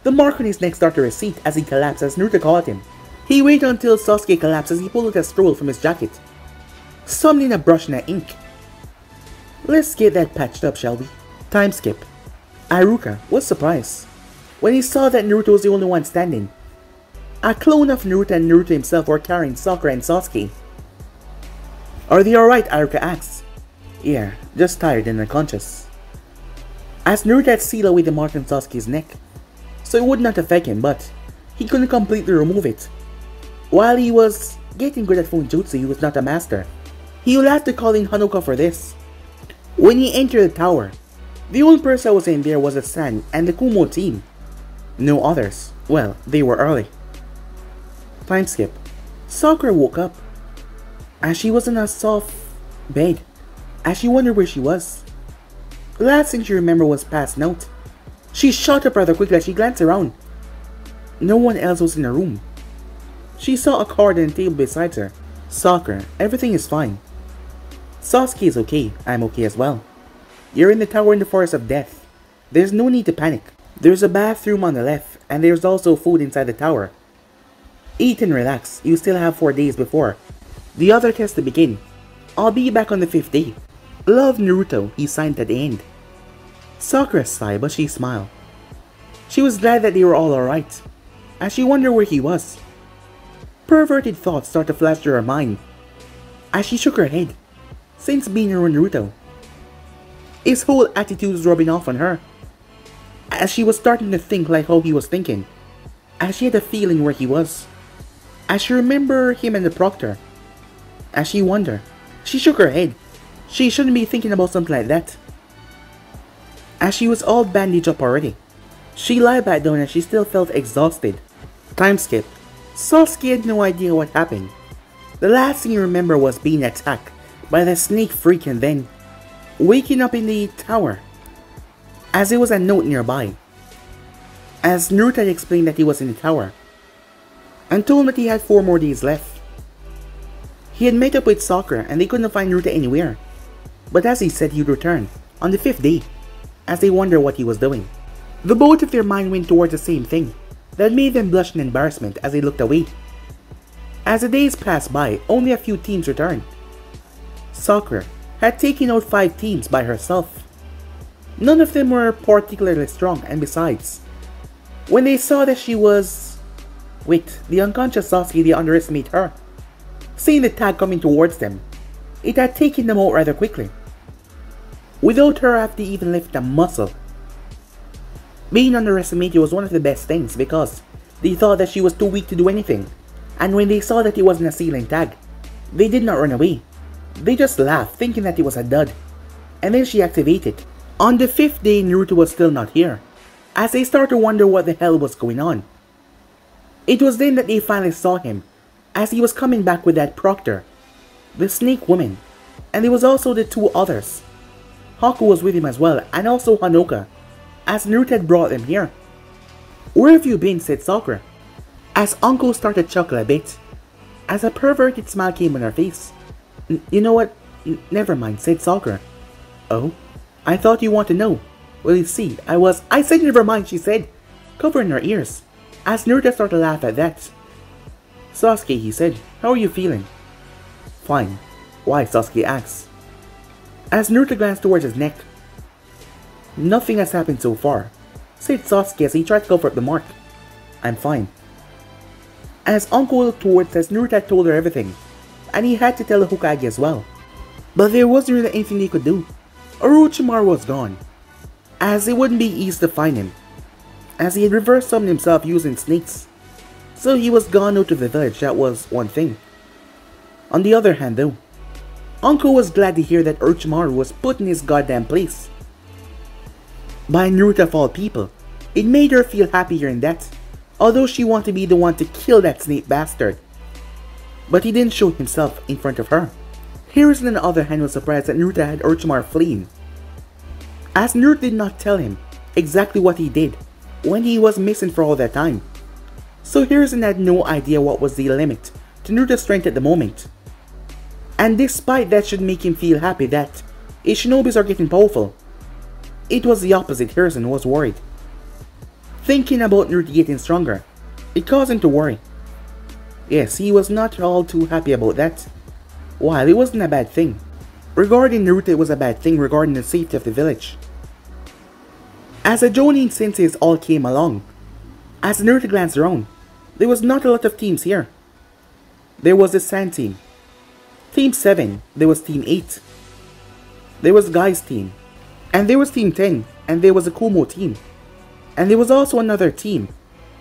A: The mark on his neck started to recede as he collapsed as Naruto caught him. He waited until Sasuke collapsed as he pulled out a scroll from his jacket, summoning a brush and an ink. Let's get that patched up, shall we? Time skip. Iruka was surprised when he saw that Naruto was the only one standing. A clone of Naruto and Naruto himself were carrying Sakura and Sasuke. Are they alright? Iruka asked. Yeah, just tired and unconscious. As Naruto had sealed away the mark on Sasuke's neck, so it would not affect him, but he couldn't completely remove it. While he was getting good at Funjutsu, he was not a master. He will have to call in Hanoka for this. When he entered the tower, the only person that was in there was the San and the Kumo team. No others. Well, they were early. Time skip. Sakura woke up, as she was in a soft bed, as she wondered where she was. The last thing she remembered was passing out. She shot up rather quickly as she glanced around. No one else was in the room. She saw a card on the table beside her. Sakura, everything is fine. Sasuke is okay, I'm okay as well. You're in the tower in the forest of death. There's no need to panic. There's a bathroom on the left, and there's also food inside the tower. Eat and relax, you still have 4 days before the other test to begin. I'll be back on the 5th day. Love, Naruto, he signed at the end. Sakura sighed, but she smiled. She was glad that they were all alright, as she wondered where he was. Perverted thoughts started to flash through her mind, as she shook her head. Since being around Naruto, his whole attitude was rubbing off on her, as she was starting to think like how he was thinking, as she had a feeling where he was, as she remembered him and the proctor. As she wondered, she shook her head. She shouldn't be thinking about something like that, as she was all bandaged up already. She lied back down and she still felt exhausted. Time skip. Sasuke had no idea what happened. The last thing he remembered was being attacked by the snake freak and then waking up in the tower, as there was a note nearby, as Naruto had explained that he was in the tower, and told him that he had 4 more days left. He had met up with Sakura and they couldn't find Naruto anywhere, but as he said he would return on the 5th day, as they wondered what he was doing. The both of their mind went towards the same thing that made them blush in embarrassment as they looked away. As the days passed by, only a few teams returned. Sakura had taken out 5 teams by herself. None of them were particularly strong, and besides, when they saw that she was with the unconscious Sasuke, they underestimated her. Seeing the tag coming towards them, it had taken them out rather quickly, without her having to even lift a muscle. Being underestimated was one of the best things because they thought that she was too weak to do anything, and when they saw that it wasn't a ceiling tag, they did not run away. They just laughed, thinking that it was a dud, and then she activated. On the 5th day, Naruto was still not here, as they started to wonder what the hell was going on. It was then that they finally saw him, as he was coming back with that proctor, the snake woman, and there was also the 2 others. Haku was with him as well, and also Hanoka, as Naruto had brought them here. "Where have you been?" said Sakura, as Anko started to chuckle a bit, as a perverted smile came on her face. You know what? Never mind," said Sakura. "Oh? I thought you want to know." "Well, you see, I said never mind," she said, covering her ears, as Naruto started to laugh at that. "Sasuke," he said, "how are you feeling?" "Fine." "Why?" Sasuke asked, as Naruto glanced towards his neck. "Nothing has happened so far," said Sasuke as he tried to cover up the mark. "I'm fine." As Anko looked towards as Naruto had told her everything, and he had to tell the Hokage as well. But there wasn't really anything they could do. Orochimaru was gone, as it wouldn't be easy to find him, as he had reverse summoned himself using snakes. So he was gone out of the village, that was one thing. On the other hand though, Anko was glad to hear that Orochimaru was put in his goddamn place by Naruto of all people. It made her feel happy hearing that, although she wanted to be the one to kill that snake bastard. But he didn't show himself in front of her. Hiruzen on the other hand was surprised that Naruto had Orochimaru fleeing, as Naruto did not tell him exactly what he did when he was missing for all that time. So Hiruzen had no idea what was the limit to Naruto's strength at the moment. And despite that should make him feel happy that his shinobis are getting powerful, it was the opposite. Hiruzen was worried. Thinking about Naruto getting stronger, it caused him to worry. Yes, he was not all too happy about that. While it wasn't a bad thing, regarding Naruto it was a bad thing regarding the safety of the village. As the Jonin senseis all came along, as Naruto glanced around, there was not a lot of teams here. There was the Sand team, Team 7, there was Team 8, there was Guy's team, and there was Team 10, and there was the Kumo team, and there was also another team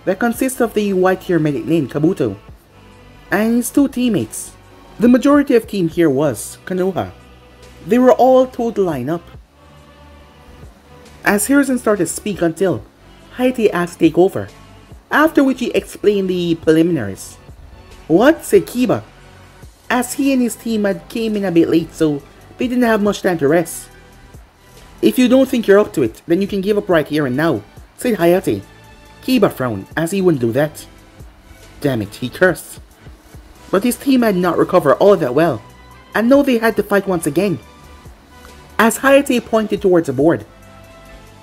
A: that consists of the white hair medic named Kabuto and his 2 teammates. The majority of team here was Konoha. They were all told to line up, as Hiruzen started to speak until Hayate asked to take over, after which he explained the preliminaries. What? Said Kiba, as he and his team had came in a bit late, so they didn't have much time to rest. If you don't think you're up to it, then you can give up right here and now, said Hayate. Kiba frowned, as he wouldn't do that. Damn it, he cursed. But his team had not recovered all that well, and now they had to fight once again. As Hayate pointed towards the board,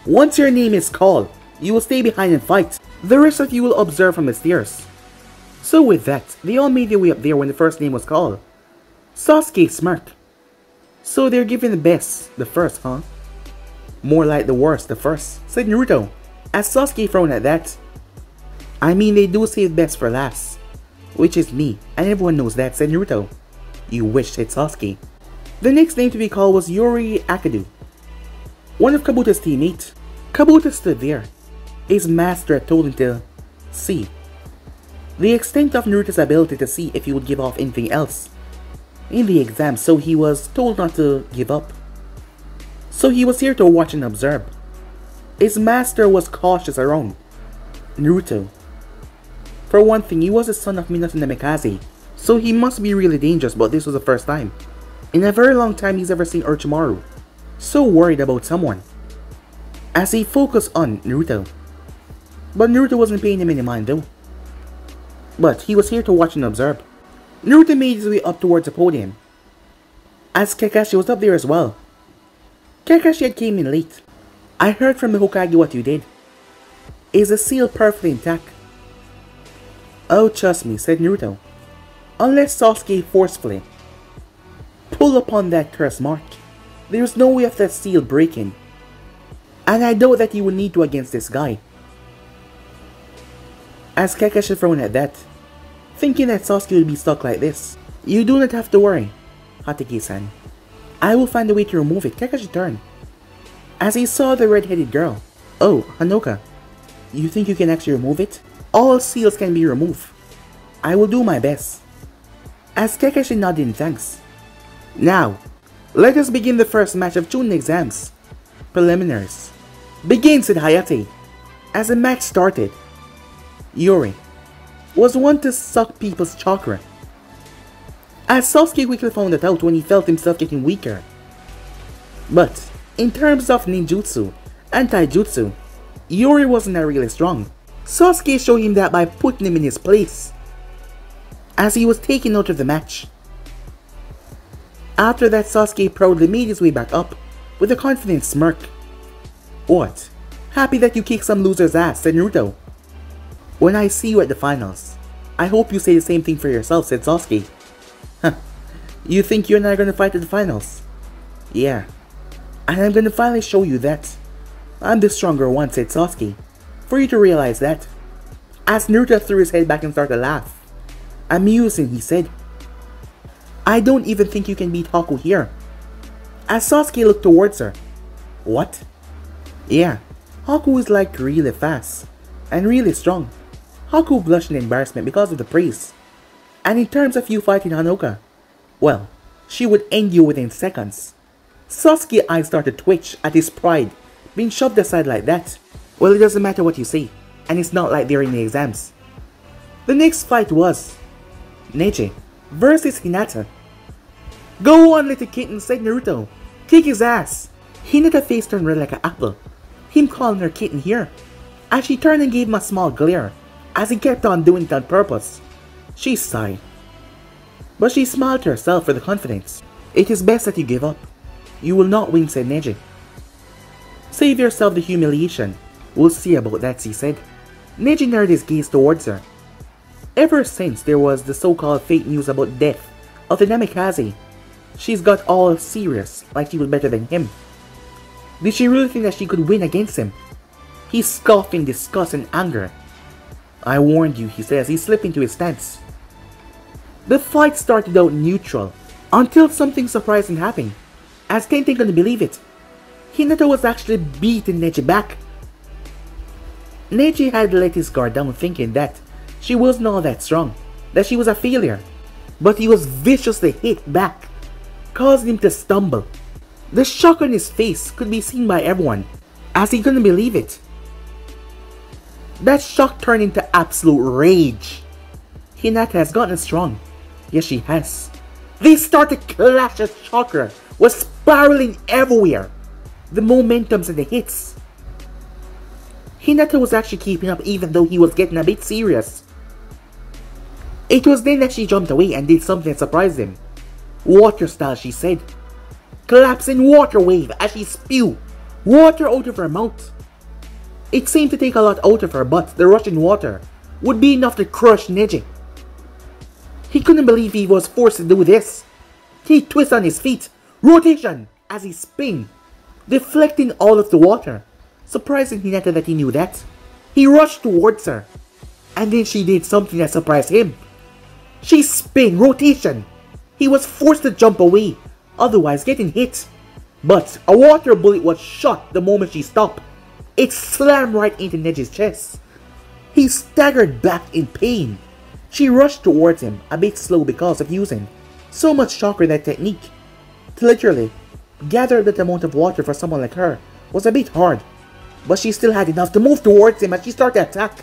A: once your name is called, you will stay behind and fight. The rest of you will observe from the stairs. So with that, they all made their way up there when the first name was called. Sasuke smirked. So they're giving the best the first, huh? More like the worst the first, said Naruto, as Sasuke frowned at that. I mean, they do save best for last, which is me, and everyone knows that, said Naruto. You wish, said Sasuke. The next name to be called was Yuri Akadu, one of Kabuta's teammates. Kabuta stood there. His master had told him to see the extent of Naruto's ability to see if he would give off anything else in the exam, so he was told not to give up. So he was here to watch and observe. His master was cautious around Naruto. For one thing, he was the son of Minato Namikaze, so he must be really dangerous, but this was the first time in a very long time he's ever seen Orochimaru so worried about someone, as he focused on Naruto. But Naruto wasn't paying him any mind though. But he was here to watch and observe. Naruto made his way up towards the podium, as Kakashi was up there as well. Kakashi had came in late. I heard from the Hokage what you did. Is the seal perfectly intact? Oh, trust me, said Naruto. Unless Sasuke forcefully pull upon that curse mark, there is no way of that seal breaking. And I doubt that you will need to against this guy. As Kakashi frowned at that, thinking that Sasuke would be stuck like this. You do not have to worry, Hatake-san. I will find a way to remove it. Kakashi turned, as he saw the red-headed girl. Oh, Hanoka, you think you can actually remove it? All seals can be removed. I will do my best. As Kakashi nodded in thanks. Now, let us begin the first match of Chunin exams. Preliminaries. Begin, said Hayate. As the match started, Yuri was one to suck people's chakra, as Sasuke quickly found it out when he felt himself getting weaker. But in terms of ninjutsu and taijutsu, Yuri wasn't that really strong. Sasuke showed him that by putting him in his place, as he was taken out of the match. After that, Sasuke proudly made his way back up with a confident smirk. What? Happy that you kicked some loser's ass, said Naruto. When I see you at the finals, I hope you say the same thing for yourself, said Sasuke. Huh. You think you and I are gonna fight at the finals? Yeah. And I'm gonna finally show you that I'm the stronger one, said Sasuke. For you to realize that. As Naruto threw his head back and started to laugh. Amusing, he said. I don't even think you can beat Haku here. As Sasuke looked towards her. What? Yeah, Haku is like really fast and really strong. Haku blushed in embarrassment because of the praise. And in terms of you fighting Hanoka, well, she would end you within seconds. Sasuke's eyes started to twitch at his pride being shoved aside like that. Well, it doesn't matter what you say, and it's not like they're in the exams. The next fight was Neji versus Hinata. Go on, little kitten, said Naruto. Kick his ass. Hinata's face turned red like an apple. Him calling her kitten here. As she turned and gave him a small glare, as he kept on doing it on purpose. She sighed, but she smiled to herself for the confidence. It is best that you give up. You will not win, said Neji. Save yourself the humiliation. We'll see about that, she said. Neji narrowed his gaze towards her. Ever since there was the so-called fake news about death of the Namikaze, she's got all serious, like she was better than him. Did she really think that she could win against him? He scoffed in disgust and anger. I warned you, he said as he slipped into his stance. The fight started out neutral, until something surprising happened. As Tenten couldn't believe it, Hinata was actually beating Neji back. Neji had let his guard down thinking that she wasn't all that strong, that she was a failure. But he was viciously hit back, causing him to stumble. The shock on his face could be seen by everyone, as he couldn't believe it. That shock turned into absolute rage. Hinata has gotten strong. Yes, she has. They started clash as chakra was spiraling everywhere. The momentums and the hits. Hinata was actually keeping up even though he was getting a bit serious. It was then that she jumped away and did something that surprised him. Water style, she said. Collapsing water wave as she spewed water out of her mouth. It seemed to take a lot out of her, but the rushing water would be enough to crush Neji. He couldn't believe he was forced to do this. He twisted on his feet, rotation, as he spun, deflecting all of the water. Surprising Hinata that he knew that. He rushed towards her, and then she did something that surprised him. She spun, rotation. He was forced to jump away, otherwise getting hit. But a water bullet was shot the moment she stopped. It slammed right into Neji's chest. He staggered back in pain. She rushed towards him, a bit slow because of using so much chakra in that technique. To literally gather that amount of water for someone like her was a bit hard, but she still had enough to move towards him as she started to attack.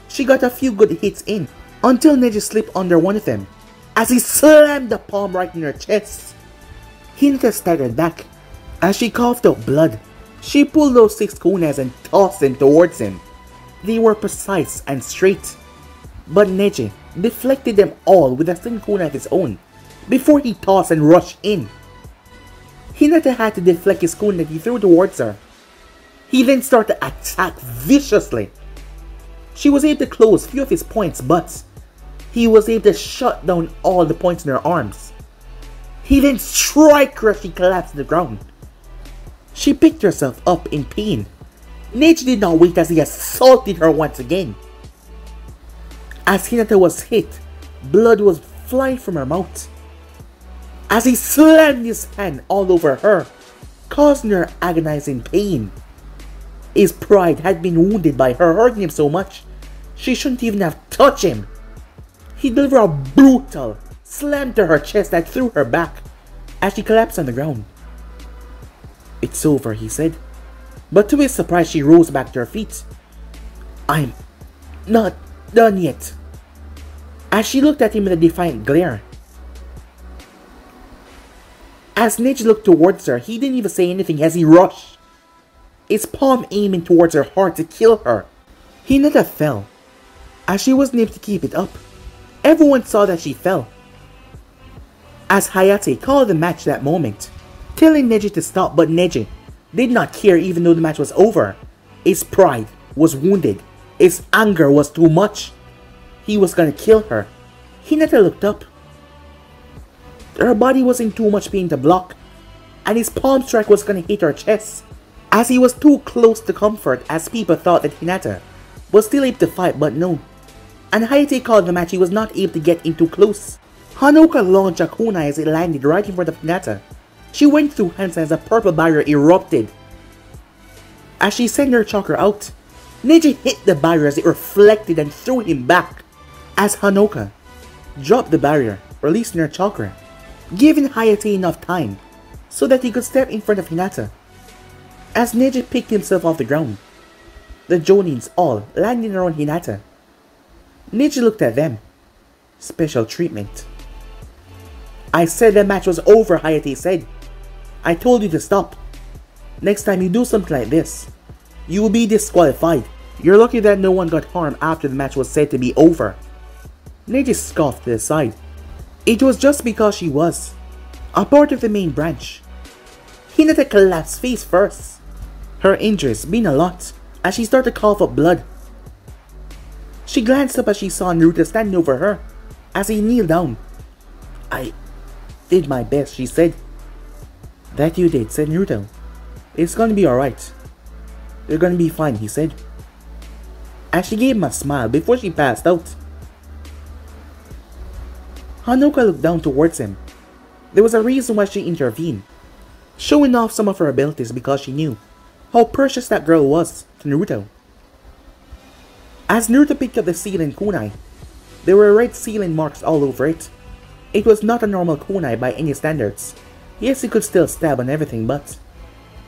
A: She got a few good hits in, until Neji slipped under one of them, as he slammed the palm right in her chest. Hinata staggered back, as she coughed out blood. She pulled those 6 kunas and tossed them towards him. They were precise and straight, but Neji deflected them all with a single kuna of his own, before he tossed and rushed in. Hinata had to deflect his kuna that he threw towards her. He then started to attack viciously. She was able to close few of his points, but he was able to shut down all the points in her arms. He then struck her as she collapsed to the ground. She picked herself up in pain. Neji did not wait as he assaulted her once again. As Hinata was hit, blood was flying from her mouth. As he slammed his hand all over her, causing her agonizing pain. His pride had been wounded by her hurting him so much, she shouldn't even have touched him. He delivered a brutal slam to her chest that threw her back as she collapsed on the ground. "It's over," he said. But to his surprise, she rose back to her feet. "I'm not done yet." As she looked at him with a defiant glare. As Neji looked towards her, he didn't even say anything as he rushed, his palm aiming towards her heart to kill her. Hinata fell, as she wasn't able to keep it up. Everyone saw that she fell. As Hayate called the match that moment, telling Neji to stop, but Neji did not care even though the match was over. His pride was wounded. His anger was too much. He was gonna kill her. Hinata looked up. Her body was in too much pain to block, and his palm strike was gonna hit her chest, as he was too close to comfort, as people thought that Hinata was still able to fight, but no. And Hayate called the match he was not able to get in too close. Hanoka launched a kunai as it landed right in front of Hinata. She went through hands as a purple barrier erupted. As she sent her chakra out, Neji hit the barrier as it reflected and threw him back. As Hanoka dropped the barrier, releasing her chakra, giving Hayate enough time so that he could step in front of Hinata. As Neji picked himself off the ground, the Jonins all landing around Hinata. Neji looked at them. Special treatment. "I said the match was over," Hayate said. "I told you to stop. Next time you do something like this, you will be disqualified. You're lucky that no one got harmed after the match was said to be over." Neji scoffed to the side. It was just because she was a part of the main branch. Hinata collapsed face first. Her injuries being a lot as she started to cough up blood. She glanced up as she saw Naruto standing over her as he kneeled down. "I did my best," she said. "That you did," said Naruto. "It's gonna be alright. You're gonna be fine," he said, as she gave him a smile before she passed out. Hanoka looked down towards him. There was a reason why she intervened, showing off some of her abilities because she knew how precious that girl was to Naruto. As Naruto picked up the sealing kunai, there were red sealing marks all over it. It was not a normal kunai by any standards. Yes, he could still stab and everything, but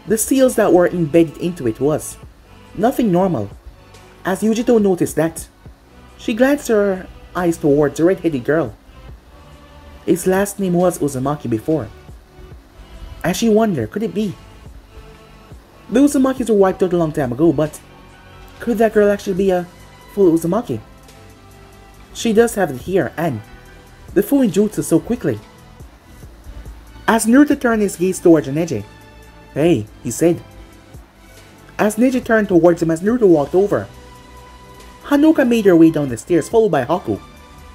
A: the seals that were embedded into it was nothing normal. As Yujito noticed that, she glanced at her eyes towards the red-headed girl. His last name was Uzumaki before. And she wondered, could it be? The Uzumakis were wiped out a long time ago, but could that girl actually be a full Uzumaki? She does have it here, and the full jutsu so quickly. As Naruto turned his gaze towards Neji. "Hey," he said. As Neji turned towards him as Naruto walked over, Hanoka made her way down the stairs followed by Haku.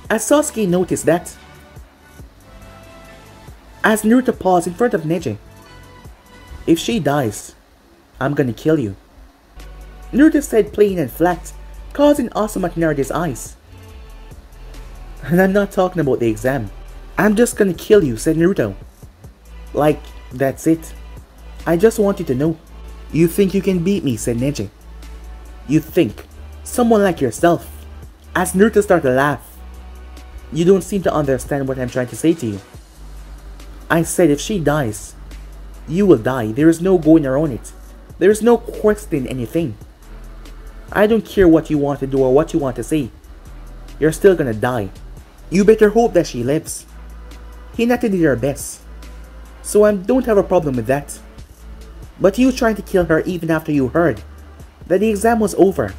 A: As Sasuke noticed that, as Naruto paused in front of Neji, "If she dies, I'm gonna kill you," Naruto said plain and flat, causing Asuma to narrow his eyes. "And I'm not talking about the exam. I'm just gonna kill you," said Naruto. "Like, that's it. I just want you to know." "You think you can beat me," said Neji. "You think someone like yourself." As Naruto started to laugh. "You don't seem to understand what I'm trying to say to you. I said if she dies, you will die. There is no going around it. There is no questioning anything. I don't care what you want to do or what you want to say. You're still gonna die. You better hope that she lives." Hinata did her best, so I don't have a problem with that. But you trying to kill her even after you heard that the exam was over.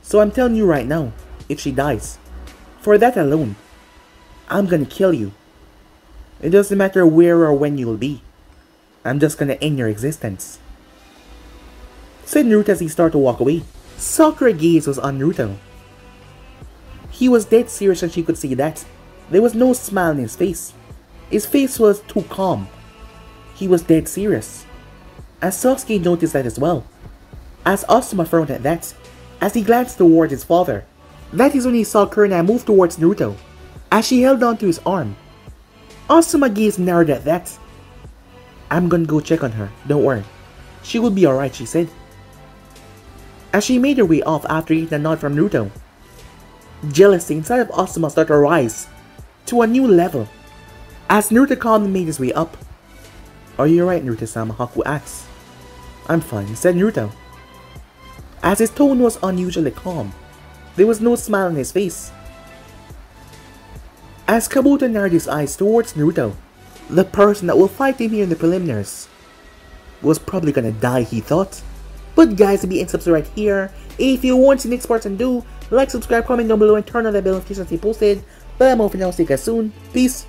A: So I'm telling you right now, if she dies, for that alone, I'm gonna kill you. It doesn't matter where or when you'll be. I'm just gonna end your existence," said Naruto as he started to walk away. Sakura's gaze was on Naruto. He was dead serious and she could see that. There was no smile in his face. His face was too calm. He was dead serious. And Sasuke noticed that as well. As Asuma frowned at that, as he glanced towards his father. That is when he saw Kurina move towards Naruto, as she held on to his arm. Asuma's gaze narrowed at that. "I'm gonna go check on her, don't worry. She will be alright," she said. As she made her way off after getting a nod from Naruto. Jealousy inside of Asuma started to rise to a new level. As Naruto calmly made his way up. "Are you alright, Naruto-sama?" Haku asked. "I'm fine," said Naruto. As his tone was unusually calm, there was no smile on his face. As Kabuto narrowed his eyes towards Naruto, the person that will fight him here in the preliminaries was probably gonna die, he thought. But guys, be and subscribe right here. If you want to see the next part and do, like, subscribe, comment down below, and turn on the bell notifications to be posted. But I'm off for now, see you guys soon. Peace.